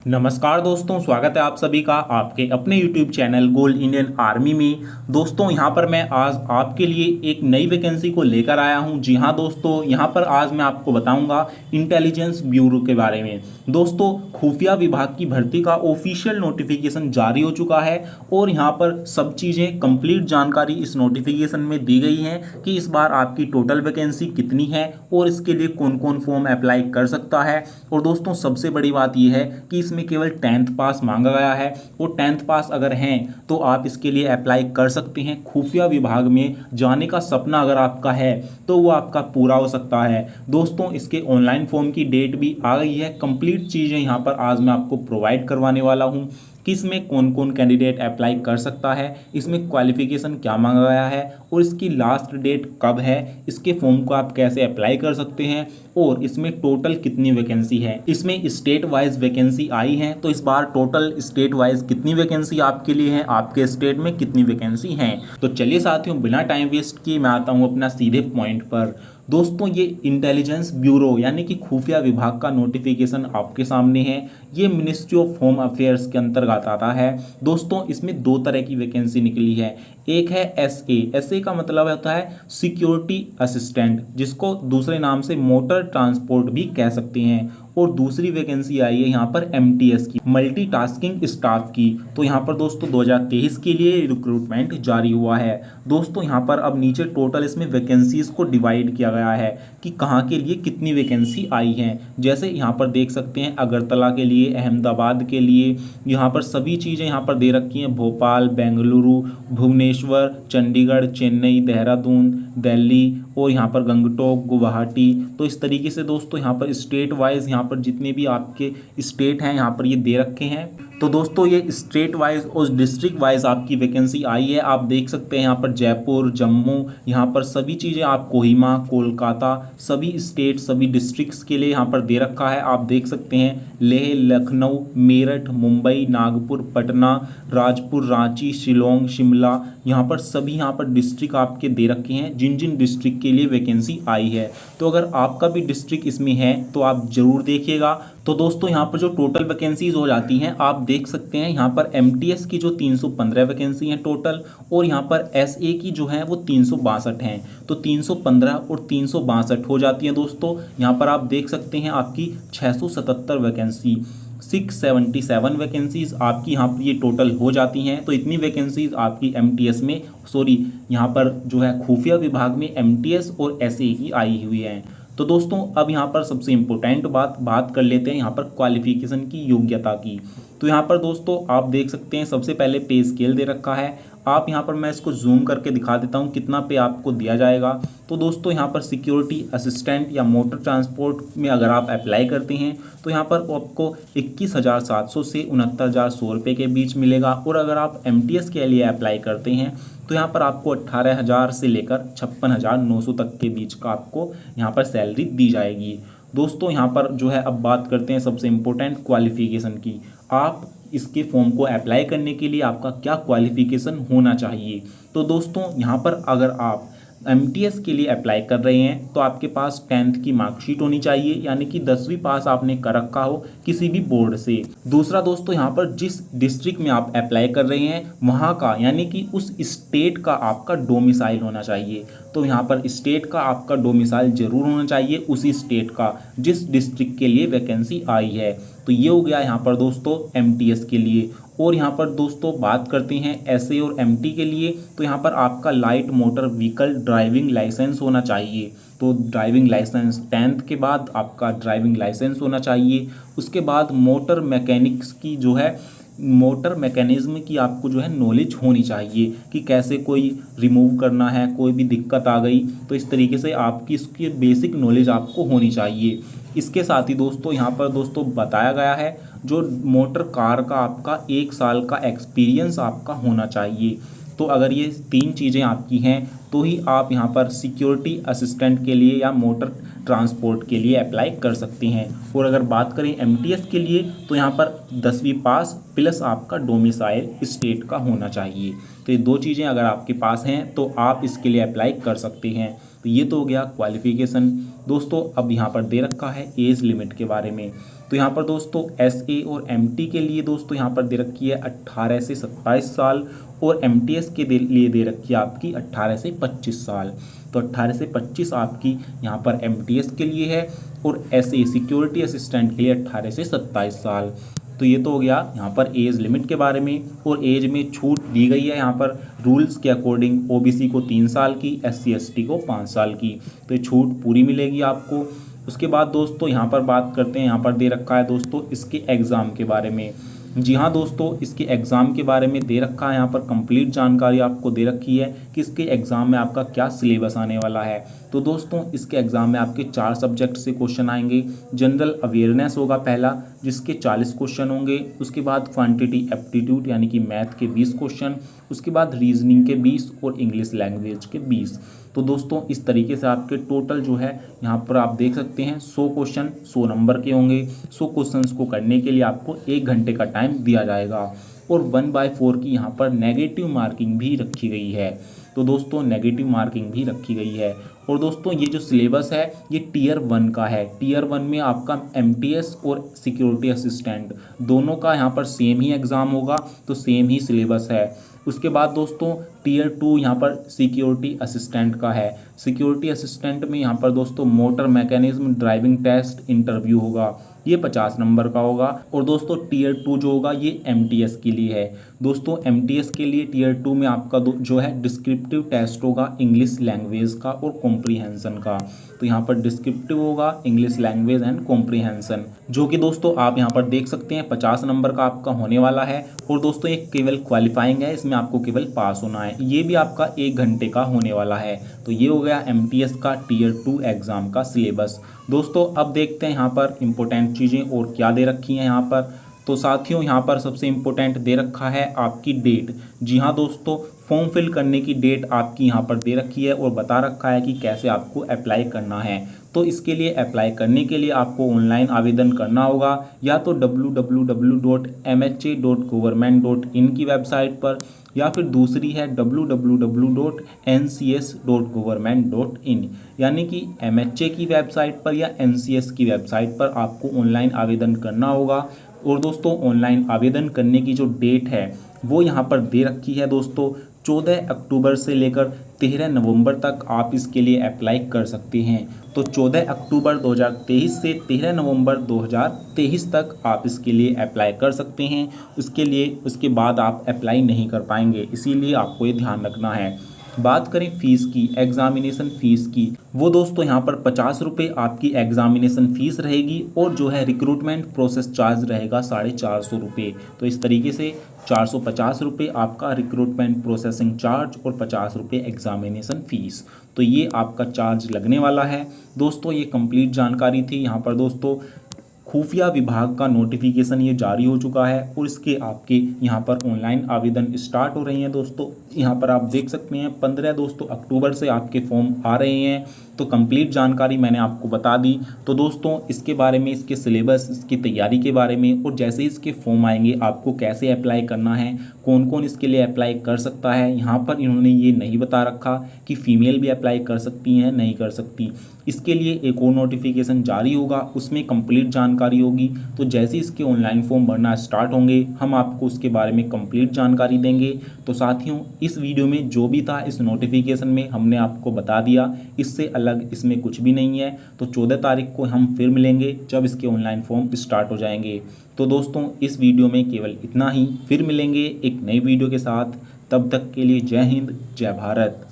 नमस्कार दोस्तों, स्वागत है आप सभी का आपके अपने YouTube channel gold Indian army में। दोस्तों यहां पर मैं आज आपके लिए एक नई वैकेंसी को लेकर आया हूं। जी हां दोस्तों, यहां पर आज मैं आपको बताऊंगा इंटेलिजेंस ब्यूरो के बारे में। दोस्तों खुफिया विभाग की भर्ती का ऑफिशियल नोटिफिकेशन जारी हो चुका है और यहां पर सब चीज़ें कंप्लीट जानकारी इस नोटिफिकेशन में दी गई है कि इस बार आपकी टोटल वैकेंसी कितनी है और इसके लिए कौन कौन फॉर्म अप्लाई कर सकता है। और दोस्तों सबसे बड़ी बात यह है कि इसमें केवल 10th पास मांगा गया है और 10th पास अगर हैं तो आप इसके लिए अप्लाई कर सकते हैं। खुफिया विभाग में जाने का सपना अगर आपका है तो वो आपका पूरा हो सकता है। दोस्तों इसके ऑनलाइन फॉर्म की डेट भी आ गई है। कंप्लीट चीज़ें यहाँ पर आज मैं आपको प्रोवाइड करवाने वाला हूँ कि इसमें कौन कौन कैंडिडेट अप्लाई कर सकता है, इसमें क्वालिफिकेशन क्या मांगा गया है और इसकी लास्ट डेट कब है, इसके फॉर्म को आप कैसे अप्लाई कर सकते हैं और इसमें टोटल कितनी वैकेंसी है। इसमें स्टेट वाइज वैकेंसी आई है तो इस बार टोटल स्टेट वाइज कितनी वैकेंसी आपके लिए है, आपके स्टेट में कितनी वैकेंसी हैं। तो चलिए साथियों बिना टाइम वेस्ट किए मैं आता हूँ अपना सीधे पॉइंट पर। दोस्तों ये इंटेलिजेंस ब्यूरो यानी कि खुफिया विभाग का नोटिफिकेशन आपके सामने है। ये मिनिस्ट्री ऑफ होम अफेयर्स के अंतर्गत आता है। दोस्तों इसमें दो तरह की वैकेंसी निकली है। एक है एसए का मतलब होता है सिक्योरिटी असिस्टेंट, जिसको दूसरे नाम से मोटर ट्रांसपोर्ट भी कह सकते हैं। और दूसरी वैकेंसी आई है यहाँ पर एमटीएस की, मल्टीटास्किंग स्टाफ की। तो यहाँ पर दोस्तों 2023 के लिए रिक्रूटमेंट जारी हुआ है। दोस्तों यहाँ पर अब नीचे टोटल इसमें वैकेंसीज को डिवाइड किया गया है कि कहाँ के लिए कितनी वैकेंसी आई है। जैसे यहाँ पर देख सकते हैं अगरतला के लिए, अहमदाबाद के लिए, यहाँ पर सभी चीज़ें यहाँ पर दे रखी हैं। भोपाल, बेंगलुरु, भुवनेश्वर, चंडीगढ़, चेन्नई, देहरादून, दिल्ली और यहाँ पर गंगटोक, गुवाहाटी। तो इस तरीके से दोस्तों यहाँ पर स्टेट वाइज यहाँ पर जितने भी आपके स्टेट हैं यहाँ पर ये दे रखे हैं। तो दोस्तों ये स्टेट वाइज और डिस्ट्रिक्ट वाइज आपकी वैकेंसी आई है। आप देख सकते हैं यहाँ पर जयपुर, जम्मू, यहाँ पर सभी चीज़ें आप कोहिमा, कोलकाता, सभी स्टेट सभी डिस्ट्रिक्ट्स के लिए यहाँ पर दे रखा है। आप देख सकते हैं लेह, लखनऊ, मेरठ, मुंबई, नागपुर, पटना, राजपुर, रांची, शिलोंग, शिमला, यहाँ पर सभी यहाँ पर डिस्ट्रिक्ट आपके दे रखे हैं जिन जिन डिस्ट्रिक्ट के लिए वैकेंसी आई है। तो अगर आपका भी डिस्ट्रिक्ट इसमें है तो आप ज़रूर देखिएगा। तो दोस्तों यहाँ पर जो टोटल वैकेंसीज हो जाती हैं आप देख सकते हैं यहाँ पर एमटीएस की जो 315 वैकेंसी हैं टोटल और यहाँ पर एसए की जो है वो 362 हैं। तो 315 और 362 हो जाती हैं दोस्तों। यहाँ पर आप देख सकते हैं आपकी 677 वैकेंसी, 677 वैकेंसीज आपकी यहाँ पर ये टोटल हो जाती हैं। तो इतनी वैकेंसीज आपकी एमटीएस में यहाँ पर जो है खुफिया विभाग में एमटीएस और एसए की आई हुई है। तो दोस्तों अब यहाँ पर सबसे इम्पोर्टेंट बात कर लेते हैं यहाँ पर क्वालिफिकेशन की, योग्यता की। तो यहाँ पर दोस्तों आप देख सकते हैं सबसे पहले पे स्केल दे रखा है। आप यहाँ पर मैं इसको जूम करके दिखा देता हूँ कितना पे आपको दिया जाएगा। तो दोस्तों यहाँ पर सिक्योरिटी असिस्टेंट या मोटर ट्रांसपोर्ट में अगर आप अप्लाई करते हैं तो यहाँ पर आपको 21,700 से 69,100 रुपये के बीच मिलेगा। और अगर आप एमटीएस के लिए अप्लाई करते हैं तो यहाँ पर आपको 18,000 से लेकर 56,900 तक के बीच का आपको यहाँ पर सैलरी दी जाएगी। दोस्तों यहाँ पर जो है अब बात करते हैं सबसे इम्पोर्टेंट क्वालिफिकेशन की। आप इसके फॉर्म को अप्लाई करने के लिए आपका क्या क्वालिफिकेशन होना चाहिए। तो दोस्तों यहाँ पर अगर आप एमटीएस के लिए अप्लाई कर रहे हैं तो आपके पास 10th की मार्कशीट होनी चाहिए, यानी कि 10वीं पास आपने कर रखा हो किसी भी बोर्ड से। दूसरा दोस्तों यहाँ पर जिस डिस्ट्रिक्ट में आप अप्लाई कर रहे हैं वहाँ का यानी कि उस स्टेट का आपका डोमिसाइल होना चाहिए। तो यहाँ पर स्टेट का आपका डोमिसाइल जरूर होना चाहिए, उसी स्टेट का जिस डिस्ट्रिक्ट के लिए वैकेंसी आई है। तो ये हो गया यहाँ पर दोस्तों एमटीएस के लिए। और यहाँ पर दोस्तों बात करते हैं एसए और एमटी के लिए। तो यहाँ पर आपका light motor vehicle driving licence होना चाहिए। तो ड्राइविंग लाइसेंस 10th के बाद आपका ड्राइविंग लाइसेंस होना चाहिए। उसके बाद मोटर मैकेनिक्स की जो है मोटर मैकेनिज्म की आपको जो है नॉलेज होनी चाहिए कि कैसे कोई रिमूव करना है, कोई भी दिक्कत आ गई तो इस तरीके से आपकी इसकी बेसिक नॉलेज आपको होनी चाहिए। इसके साथ ही दोस्तों यहाँ पर दोस्तों बताया गया है जो मोटर कार का आपका 1 साल का एक्सपीरियंस आपका होना चाहिए। तो अगर ये 3 चीज़ें आपकी हैं तो ही आप यहाँ पर सिक्योरिटी असिस्टेंट के लिए या मोटर ट्रांसपोर्ट के लिए अप्लाई कर सकते हैं। और अगर बात करें एमटीएस के लिए तो यहाँ पर 10वीं पास प्लस आपका डोमिसाइल स्टेट का होना चाहिए। तो ये 2 चीज़ें अगर आपके पास हैं तो आप इसके लिए अप्लाई कर सकते हैं। तो ये तो हो गया क्वालिफिकेशन। दोस्तों अब यहाँ पर दे रखा है एज लिमिट के बारे में। तो यहाँ पर दोस्तों SA और MT के लिए दोस्तों यहाँ पर दे रखी है 18 से 27 साल और MTS के लिए दे रखी है आपकी 18 से 25 साल। तो 18 से 25 आपकी यहाँ पर MTS के लिए है और SA सिक्योरिटी असिस्टेंट के लिए 18 से 27 साल। तो ये तो हो गया यहाँ पर एज लिमिट के बारे में। और एज में छूट दी गई है यहाँ पर रूल्स के अकॉर्डिंग, OBC को 3 साल की, SC ST को 5 साल की। तो ये छूट पूरी मिलेगी आपको। उसके बाद दोस्तों यहाँ पर बात करते हैं, यहाँ पर दे रखा है दोस्तों इसके एग्ज़ाम के बारे में। जी हाँ दोस्तों, इसके एग्ज़ाम के बारे में दे रखा है यहाँ पर कंप्लीट जानकारी आपको दे रखी है कि इसके एग्ज़ाम में आपका क्या सिलेबस आने वाला है। तो दोस्तों इसके एग्ज़ाम में आपके 4 सब्जेक्ट से क्वेश्चन आएंगे। जनरल अवेयरनेस होगा पहला, जिसके 40 क्वेश्चन होंगे। उसके बाद क्वांटिटी एप्टीट्यूड यानी कि मैथ के 20 क्वेश्चन। उसके बाद रीजनिंग के 20 और इंग्लिश लैंग्वेज के 20। तो दोस्तों इस तरीके से आपके टोटल जो है यहाँ पर आप देख सकते हैं 100 क्वेश्चन 100 नंबर के होंगे। 100 क्वेश्चंस को करने के लिए आपको 1 घंटे का टाइम दिया जाएगा और 1/4 की यहाँ पर नेगेटिव मार्किंग भी रखी गई है। तो दोस्तों नेगेटिव मार्किंग भी रखी गई है। और दोस्तों ये जो सिलेबस है ये टीयर 1 का है। टीयर 1 में आपका MTS और सिक्योरिटी असिस्टेंट दोनों का यहाँ पर सेम ही एग्ज़ाम होगा, तो सेम ही सिलेबस है। उसके बाद दोस्तों टीयर 2 यहाँ पर सिक्योरिटी असिस्टेंट का है। सिक्योरिटी असिस्टेंट में यहाँ पर दोस्तों motor mechanism driving test interview होगा, ये 50 नंबर का होगा। और दोस्तों टीयर 2 जो होगा ये MTS के लिए है। दोस्तों MTS के लिए टीयर 2 में आपका जो है डिस्क्रिप्टिव टेस्ट होगा इंग्लिश लैंग्वेज का और कॉम्प्रीहेंशन का। तो यहाँ पर डिस्क्रिप्टिव होगा इंग्लिश लैंग्वेज एंड कॉम्प्रीहेंशन, जो कि दोस्तों आप यहाँ पर देख सकते हैं 50 नंबर का आपका होने वाला है। और दोस्तों ये केवल क्वालिफाइंग है, इसमें आपको केवल पास होना है। ये भी आपका 1 घंटे का होने वाला है। तो ये हो गया MTS का टीयर 2 एग्ज़ाम का सिलेबस। दोस्तों अब देखते हैं यहाँ पर इम्पोर्टेंट चीज़ें और क्या दे रखी हैं यहाँ पर। तो साथियों यहाँ पर सबसे इम्पोर्टेंट दे रखा है आपकी डेट। जी हाँ दोस्तों, फॉर्म फिल करने की डेट आपकी यहाँ पर दे रखी है और बता रखा है कि कैसे आपको अप्लाई करना है। तो इसके लिए अप्लाई करने के लिए आपको ऑनलाइन आवेदन करना होगा, या तो www.mha.government.in की वेबसाइट पर, या फिर दूसरी है www.ncs.government.in यानी कि MHA की वेबसाइट पर या NCS की वेबसाइट पर आपको ऑनलाइन आवेदन करना होगा। और दोस्तों ऑनलाइन आवेदन करने की जो डेट है वो यहाँ पर दे रखी है दोस्तों 14 अक्टूबर से लेकर 13 नवंबर तक आप इसके लिए अप्लाई कर सकते हैं। तो 14 अक्टूबर 2023 से 13 नवंबर 2023 तक आप इसके लिए अप्लाई कर सकते हैं। उसके बाद आप अप्लाई नहीं कर पाएंगे, इसीलिए आपको ये ध्यान रखना है। बात करें फ़ीस की, एग्ज़ामिनेशन फ़ीस की, वो दोस्तों यहाँ पर 50 रुपये आपकी एग्ज़ामिनेशन फ़ीस रहेगी और जो है रिक्रूटमेंट प्रोसेस चार्ज रहेगा 450 रुपये। तो इस तरीके से 450 रुपये आपका रिक्रूटमेंट प्रोसेसिंग चार्ज और 50 रुपये एग्ज़ामिनेशन फ़ीस, तो ये आपका चार्ज लगने वाला है। दोस्तों ये कंप्लीट जानकारी थी। यहाँ पर दोस्तों खुफिया विभाग का नोटिफिकेशन ये जारी हो चुका है और इसके आपके यहाँ पर ऑनलाइन आवेदन स्टार्ट हो रहे हैं। दोस्तों यहाँ पर आप देख सकते हैं 15 दोस्तों अक्टूबर से आपके फॉर्म आ रहे हैं। तो कंप्लीट जानकारी मैंने आपको बता दी। तो दोस्तों इसके बारे में, इसके सिलेबस, इसकी तैयारी के बारे में और जैसे इसके फॉर्म आएंगे आपको कैसे अप्लाई करना है, कौन कौन इसके लिए अप्लाई कर सकता है, यहाँ पर इन्होंने ये नहीं बता रखा कि फ़ीमेल भी अप्लाई कर सकती हैं नहीं कर सकती। इसके लिए एक और नोटिफिकेशन जारी होगा, उसमें कंप्लीट जानकारी होगी। तो जैसे इसके ऑनलाइन फॉर्म भरना स्टार्ट होंगे हम आपको उसके बारे में कंप्लीट जानकारी देंगे। तो साथियों इस वीडियो में जो भी था इस नोटिफिकेशन में हमने आपको बता दिया, इससे अलग इसमें कुछ भी नहीं है। तो 14 तारीख को हम फिर मिलेंगे जब इसके ऑनलाइन फॉर्म स्टार्ट हो जाएंगे। तो दोस्तों इस वीडियो में केवल इतना ही, फिर मिलेंगे एक नई वीडियो के साथ। तब तक के लिए जय हिंद, जय भारत।